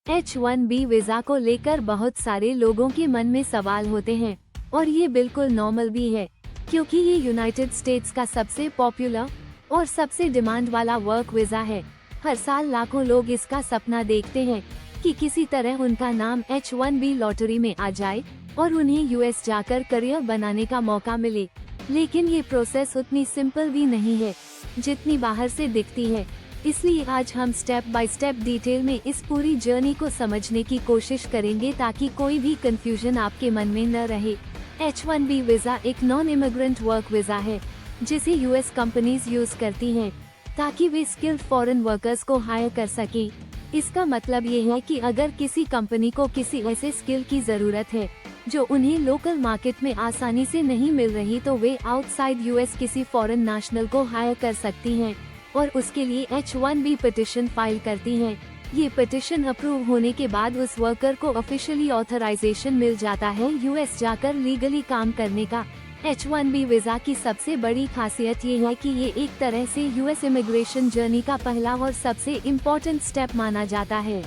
H1B visa को लेकर बहुत सारे लोगों के मन में सवाल होते हैं और ये बिल्कुल नॉर्मल भी है, क्योंकि ये यूनाइटेड स्टेट्स का सबसे पॉपुलर और सबसे डिमांड वाला वर्क वीजा है। हर साल लाखों लोग इसका सपना देखते हैं कि किसी तरह उनका नाम H1B लॉटरी में आ जाए और उन्हें यूएस जाकर करियर बनाने का मौका मिले। लेकिन ये प्रोसेस उतनी सिंपल भी नहीं है जितनी बाहर से दिखती है। इसलिए आज हम स्टेप बाय स्टेप डिटेल में इस पूरी जर्नी को समझने की कोशिश करेंगे ताकि कोई भी कंफ्यूजन आपके मन में न रहे। H1B वीजा एक नॉन इमिग्रेंट वर्क वीजा है जिसे यूएस कंपनीज यूज करती हैं ताकि वे स्किल्ड फॉरेन वर्कर्स को हायर कर सकें। इसका मतलब ये है कि अगर किसी कंपनी को किसी ऐसे स्किल की जरूरत है जो उन्हें लोकल मार्केट में आसानी से नहीं मिल रही, तो वे आउटसाइड यूएस किसी फॉरेन नेशनल को हायर कर सकती हैं और उसके लिए H1B पिटिशन फाइल करती हैं। ये पिटिशन अप्रूव होने के बाद उस वर्कर को ऑफिशियली ऑथराइजेशन मिल जाता है यूएस जाकर लीगली काम करने का। H1B वीजा की सबसे बड़ी खासियत ये है कि ये एक तरह से यूएस इमिग्रेशन जर्नी का पहला और सबसे इम्पोर्टेंट स्टेप माना जाता है।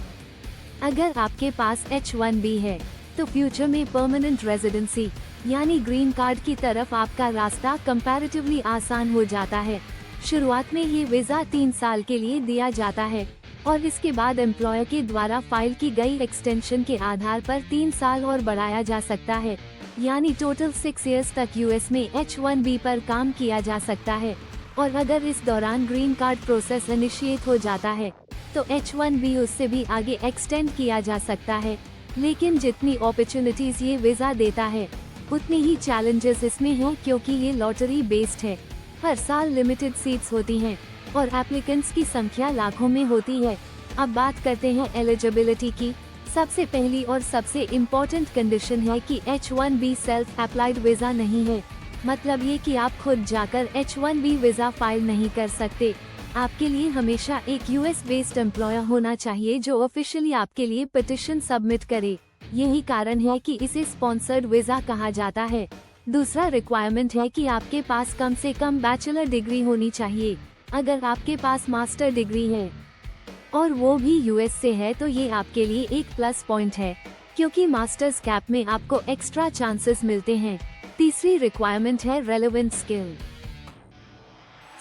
अगर आपके पास H1B है तो फ्यूचर में परमानेंट रेजिडेंसी यानी ग्रीन कार्ड की तरफ आपका रास्ता कंपैरेटिवली आसान हो जाता है। शुरुआत में ये वीजा 3 साल के लिए दिया जाता है और इसके बाद एम्प्लॉयर के द्वारा फाइल की गई एक्सटेंशन के आधार पर 3 साल और बढ़ाया जा सकता है, यानी टोटल 6 इयर्स तक यूएस में H1B पर काम किया जा सकता है। और अगर इस दौरान ग्रीन कार्ड प्रोसेस इनिशिएट हो जाता है तो H1B उससे भी आगे एक्सटेंड किया जा सकता है। लेकिन जितनी अपॉर्चुनिटीज ये वीजा देता है उतनी ही चैलेंजेस इसमें हैं, क्योंकि ये लॉटरी बेस्ड है। हर साल लिमिटेड सीट्स होती हैं और एप्लीकेंट्स की संख्या लाखों में होती है। अब बात करते हैं एलिजिबिलिटी की। सबसे पहली और सबसे इम्पोर्टेंट कंडीशन है कि H1B सेल्फ अप्लाइड वीजा नहीं है। मतलब ये कि आप खुद जाकर H1B वीजा फाइल नहीं कर सकते। आपके लिए हमेशा एक यूएस बेस्ड एम्प्लॉयर होना चाहिए जो ऑफिशियली आपके लिए पिटिशन सबमिट करे। यही कारण है कि इसे स्पॉन्सर्ड वीजा कहा जाता है। दूसरा रिक्वायरमेंट है कि आपके पास कम से कम बैचलर डिग्री होनी चाहिए। अगर आपके पास मास्टर डिग्री है और वो भी यूएस से है तो ये आपके लिए एक प्लस पॉइंट है, क्योंकि मास्टर्स कैप में आपको एक्स्ट्रा चांसेस मिलते हैं। तीसरी रिक्वायरमेंट है रेलेवेंट स्किल।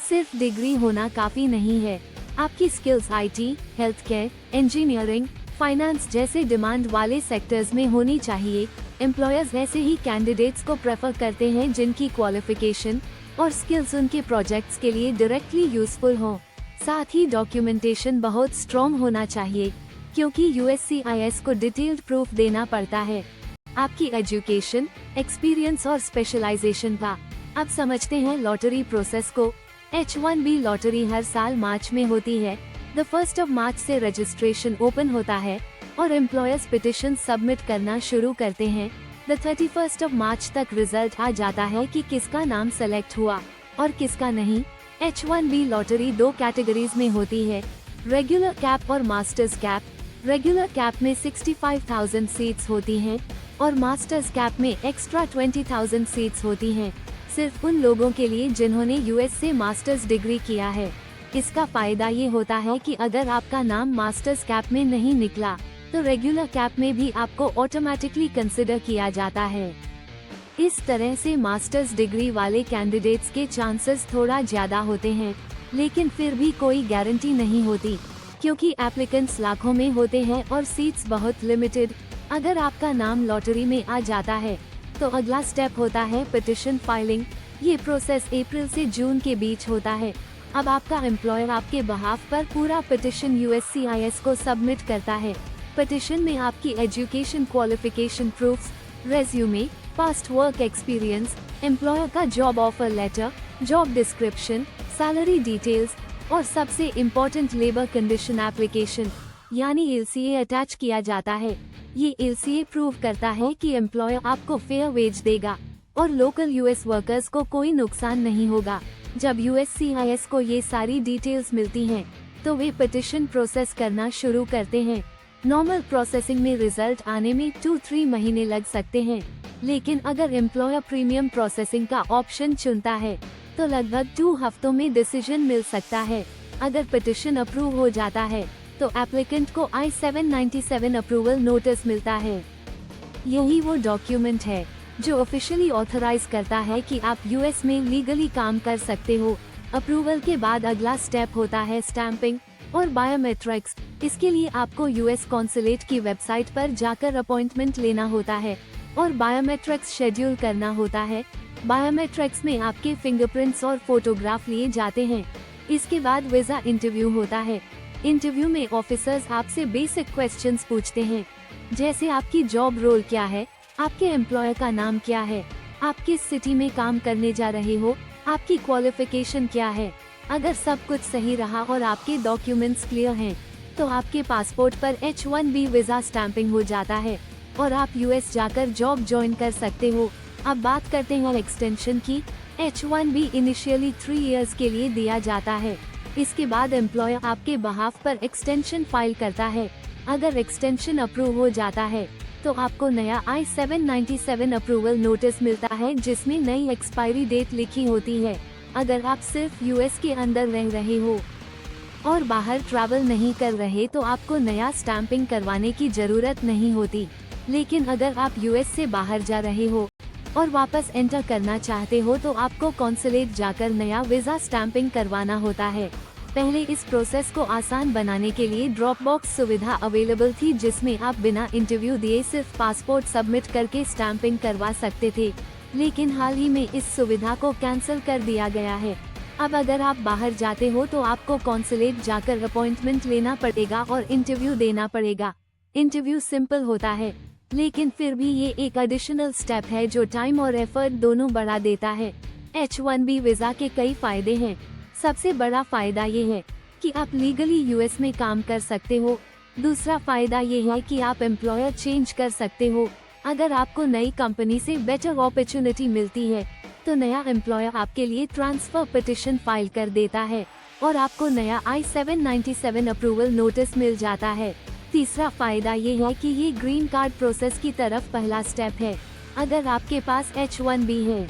सिर्फ डिग्री होना काफी नहीं है, आपकी skills IT, health care, engineering, finance जैसे डिमांड वाले सेक्टर्स में होनी चाहिए। एम्प्लॉयर्स ऐसे ही कैंडिडेट्स को प्रेफर करते हैं जिनकी क्वालिफिकेशन और स्किल्स उनके प्रोजेक्ट्स के लिए डायरेक्टली यूजफुल हो। साथ ही डॉक्यूमेंटेशन बहुत स्ट्रॉन्ग होना चाहिए, क्योंकि यूएससीआईएस को डिटेल्ड प्रूफ देना पड़ता है आपकी एजुकेशन, एक्सपीरियंस और स्पेशलाइजेशन का। अब समझते हैं लॉटरी प्रोसेस को। H1B लॉटरी हर साल मार्च में होती है। द 1 मार्च से रजिस्ट्रेशन ओपन होता है और एम्प्लॉयर्स पिटिशन सबमिट करना शुरू करते हैं। द 31 मार्च तक रिजल्ट आ जाता है कि किसका नाम सेलेक्ट हुआ और किसका नहीं। H1B लॉटरी 2 कैटेगरीज में होती है, रेगुलर कैप और मास्टर्स कैप। रेगुलर कैप में 65,000 सीट्स होती हैं और मास्टर्स कैप में एक्स्ट्रा 20,000 सीट्स होती हैं, सिर्फ उन लोगों के लिए जिन्होंने यूएस से मास्टर्स डिग्री किया है। इसका फायदा ये होता है कि अगर आपका नाम मास्टर्स कैप में नहीं निकला तो रेगुलर कैप में भी आपको ऑटोमेटिकली कंसिडर किया जाता है। इस तरह से मास्टर्स डिग्री वाले कैंडिडेट्स के चांसेस थोड़ा ज्यादा होते हैं, लेकिन फिर भी कोई गारंटी नहीं होती, क्योंकि एप्लीकेंट्स लाखों में होते हैं और सीट्स बहुत लिमिटेड। अगर आपका नाम लॉटरी में आ जाता है तो अगला स्टेप होता है पिटिशन फाइलिंग। ये प्रोसेस अप्रैल से जून के बीच होता है। अब आपका एम्प्लॉयर आपके बहाफ पर पूरा पिटिशन यूएससीआईएस को सबमिट करता है। पिटिशन में आपकी education qualification proofs, resume, past work experience, employer का job offer letter, job description, salary details और सबसे इम्पोर्टेंट लेबर कंडीशन एप्लीकेशन यानी LCA अटैच किया जाता है। ये LCA प्रूव करता है कि एम्प्लॉयर आपको फेयर वेज देगा और लोकल यूएस वर्कर्स को कोई नुकसान नहीं होगा। जब यूएससीआईएस को ये सारी डिटेल्स मिलती हैं, तो वे पिटिशन प्रोसेस करना शुरू करते हैं। नॉर्मल प्रोसेसिंग में रिजल्ट आने में 2-3 महीने लग सकते हैं, लेकिन अगर एम्प्लॉयर प्रीमियम प्रोसेसिंग का ऑप्शन चुनता है तो लगभग 2 हफ्तों में डिसीजन मिल सकता है। अगर पिटिशन अप्रूव हो जाता है तो एप्लीकेंट को I-797 अप्रूवल नोटिस मिलता है। यही वो डॉक्यूमेंट है जो ऑफिशियली ऑथराइज करता है कि आप यूएस में लीगली काम कर सकते हो। अप्रूवल के बाद अगला स्टेप होता है स्टैंपिंग और बायोमेट्रिक्स। इसके लिए आपको यूएस कॉन्सुलेट की वेबसाइट पर जाकर अपॉइंटमेंट लेना होता है और बायोमेट्रिक्स शेड्यूल करना होता है। बायोमेट्रिक्स में आपके फिंगरप्रिंट्स और फोटोग्राफ लिए जाते हैं। इसके बाद वीजा इंटरव्यू होता है। इंटरव्यू में ऑफिसर्स आपसे बेसिक क्वेश्चंस पूछते हैं, जैसे आपकी जॉब रोल क्या है, आपके एम्प्लॉयर का नाम क्या है, आप किस सिटी में काम करने जा रहे हो, आपकी क्वालिफिकेशन क्या है। अगर सब कुछ सही रहा और आपके डॉक्यूमेंट्स क्लियर हैं, तो आपके पासपोर्ट पर H-1B वीजा स्टैंपिंग हो जाता है और आप यूएस जाकर जॉब ज्वाइन कर सकते हो। अब बात करते हैं एक्सटेंशन की। H-1B इनिशियली 3 इयर्स के लिए दिया जाता है। इसके बाद एम्प्लॉयर आपके बहाफ पर एक्सटेंशन फाइल करता है। अगर एक्सटेंशन अप्रूव हो जाता है तो आपको नया I-797 अप्रूवल नोटिस मिलता है, जिसमें नई एक्सपायरी डेट लिखी होती है। अगर आप सिर्फ यूएस के अंदर रह रहे हो और बाहर ट्रैवल नहीं कर रहे तो आपको नया स्टैंपिंग करवाने की जरूरत नहीं होती। लेकिन अगर आप यूएस से बाहर जा रहे हो और वापस एंटर करना चाहते हो तो आपको कॉन्सुलेट जाकर नया वीजा स्टैंपिंग करवाना होता है। पहले इस प्रोसेस को आसान बनाने के लिए ड्रॉप बॉक्स सुविधा अवेलेबल थी, जिसमें आप बिना इंटरव्यू दिए सिर्फ पासपोर्ट सबमिट करके स्टैंपिंग करवा सकते थे। लेकिन हाल ही में इस सुविधा को कैंसिल कर दिया गया है। अब अगर आप बाहर जाते हो तो आपको कॉन्सुलेट जाकर अपॉइंटमेंट लेना पड़ेगा और इंटरव्यू देना पड़ेगा। इंटरव्यू सिंपल होता है, लेकिन फिर भी ये एक एडिशनल स्टेप है जो टाइम और एफर्ट दोनों बढ़ा देता है। H-1B वीजा के कई फायदे हैं। सबसे बड़ा फायदा ये है कि आप लीगली यूएस में काम कर सकते हो। दूसरा फायदा ये है कि आप एम्प्लॉयर चेंज कर सकते हो। अगर आपको नई कंपनी से बेटर अपॉर्चुनिटी मिलती है तो नया एम्प्लॉयर आपके लिए ट्रांसफर पिटिशन फाइल कर देता है और आपको नया I-797 अप्रूवल नोटिस मिल जाता है। तीसरा फायदा ये है कि ये ग्रीन कार्ड प्रोसेस की तरफ पहला स्टेप है। अगर आपके पास H-1B है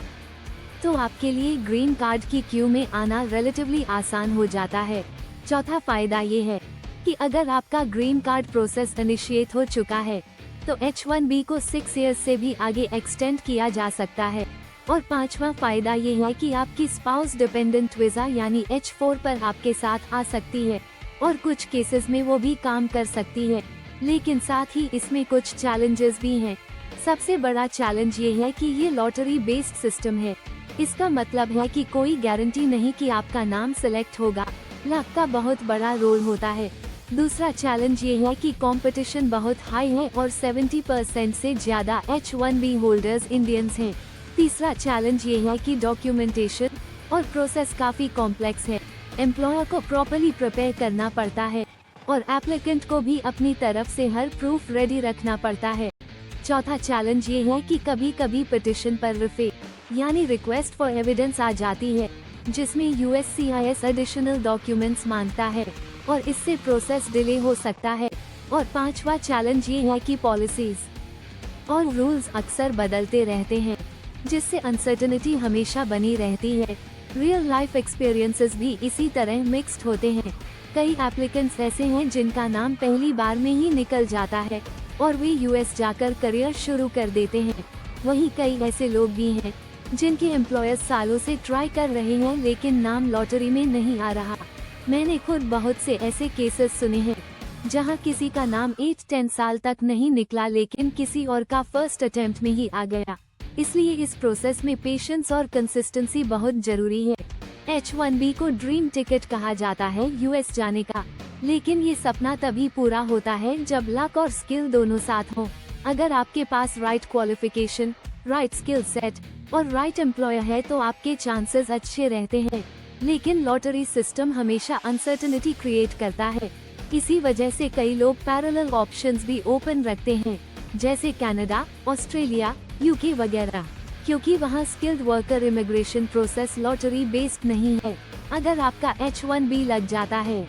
तो आपके लिए ग्रीन कार्ड की क्यू में आना रिलेटिवली आसान हो जाता है। चौथा फायदा ये है कि अगर आपका ग्रीन कार्ड प्रोसेस इनिशिएट हो चुका है तो H-1B को 6 इयर्स से भी आगे एक्सटेंड किया जा सकता है। और पांचवा फायदा ये है कि आपकी स्पाउस डिपेंडेंट वीजा यानी H-4 पर आपके साथ आ सकती है और कुछ केसेस में वो भी काम कर सकती है। लेकिन साथ ही इसमें कुछ चैलेंजेस भी हैं। सबसे बड़ा चैलेंज ये है कि ये लॉटरी बेस्ड सिस्टम है। इसका मतलब है कि कोई गारंटी नहीं कि आपका नाम सिलेक्ट होगा। लक का बहुत बड़ा रोल होता है। दूसरा चैलेंज ये है कि कंपटीशन बहुत हाई है और 70% से ज्यादा H-1B होल्डर्स इंडियंस हैं। तीसरा चैलेंज ये है कि डॉक्यूमेंटेशन और प्रोसेस काफी कॉम्प्लेक्स है। एम्प्लॉयर को प्रॉपर्ली प्रिपेयर करना पड़ता है और एप्लीकेंट को भी अपनी तरफ से हर प्रूफ रेडी रखना पड़ता है। चौथा चैलेंज ये है कि कभी कभी पिटिशन पर रिफे यानी रिक्वेस्ट फॉर एविडेंस आ जाती है, जिसमें USCIS एडिशनल डॉक्यूमेंट्स मांगता है और इससे प्रोसेस डिले हो सकता है। और पांचवा चैलेंज ये है कि पॉलिसीज और रूल्स अक्सर बदलते रहते हैं, जिससे अनसर्टेनिटी हमेशा बनी रहती है। रियल लाइफ एक्सपीरियंसेस भी इसी तरह मिक्स्ड होते हैं। कई एप्लीकेंट्स ऐसे हैं जिनका नाम पहली बार में ही निकल जाता है और वे यूएस जाकर करियर शुरू कर देते हैं। वहीं कई ऐसे लोग भी हैं जिनके एम्प्लॉयर्स सालों से ट्राई कर रहे हैं लेकिन नाम लॉटरी में नहीं आ रहा। मैंने खुद बहुत से ऐसे केसेस सुने हैं जहां किसी का नाम 8-10 साल तक नहीं निकला, लेकिन किसी और का फर्स्ट अटेम्प्ट में ही आ गया। इसलिए इस प्रोसेस में पेशेंस और कंसिस्टेंसी बहुत जरूरी है। H-1B को ड्रीम टिकट कहा जाता है यूएस जाने का, लेकिन ये सपना तभी पूरा होता है जब लक और स्किल दोनों साथ हों। अगर आपके पास right qualification, right skill set और राइट एम्प्लॉयर है तो आपके चांसेस अच्छे रहते हैं। लेकिन लॉटरी सिस्टम हमेशा अनसर्टेनिटी क्रिएट करता है। इसी वजह से कई लोग पैरेलल ऑप्शंस भी ओपन रखते हैं, जैसे कनाडा, ऑस्ट्रेलिया, यूके वगैरह, क्योंकि वहाँ skilled worker immigration process lottery based नहीं है। अगर आपका H-1B लग जाता है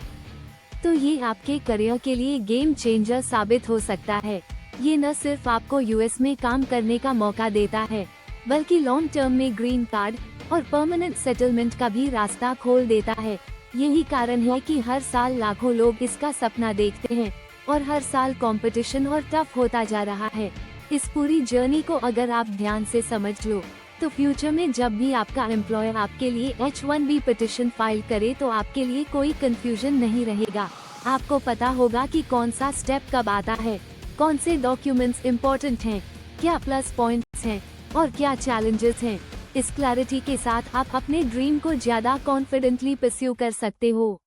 तो ये आपके करियर के लिए गेम चेंजर साबित हो सकता है। ये न सिर्फ आपको यूएस में काम करने का मौका देता है, बल्कि लॉन्ग टर्म में ग्रीन कार्ड और परमानेंट सेटलमेंट का भी रास्ता खोल देता है। यही कारण है कि हर साल लाखों लोग इसका सपना देखते हैं और हर साल कंपटीशन और टफ होता जा रहा है। इस पूरी जर्नी को अगर आप ध्यान से समझ लो तो फ्यूचर में जब भी आपका एम्प्लॉयर आपके लिए H1B पिटिशन फाइल करे तो आपके लिए कोई कंफ्यूजन नहीं रहेगा। आपको पता होगा कि कौन सा स्टेप कब आता है, कौन से डॉक्यूमेंट्स इम्पोर्टेंट हैं, क्या प्लस पॉइंट्स हैं और क्या चैलेंजेस हैं। इस क्लैरिटी के साथ आप अपने ड्रीम को ज्यादा कॉन्फिडेंटली परस्यू कर सकते हो।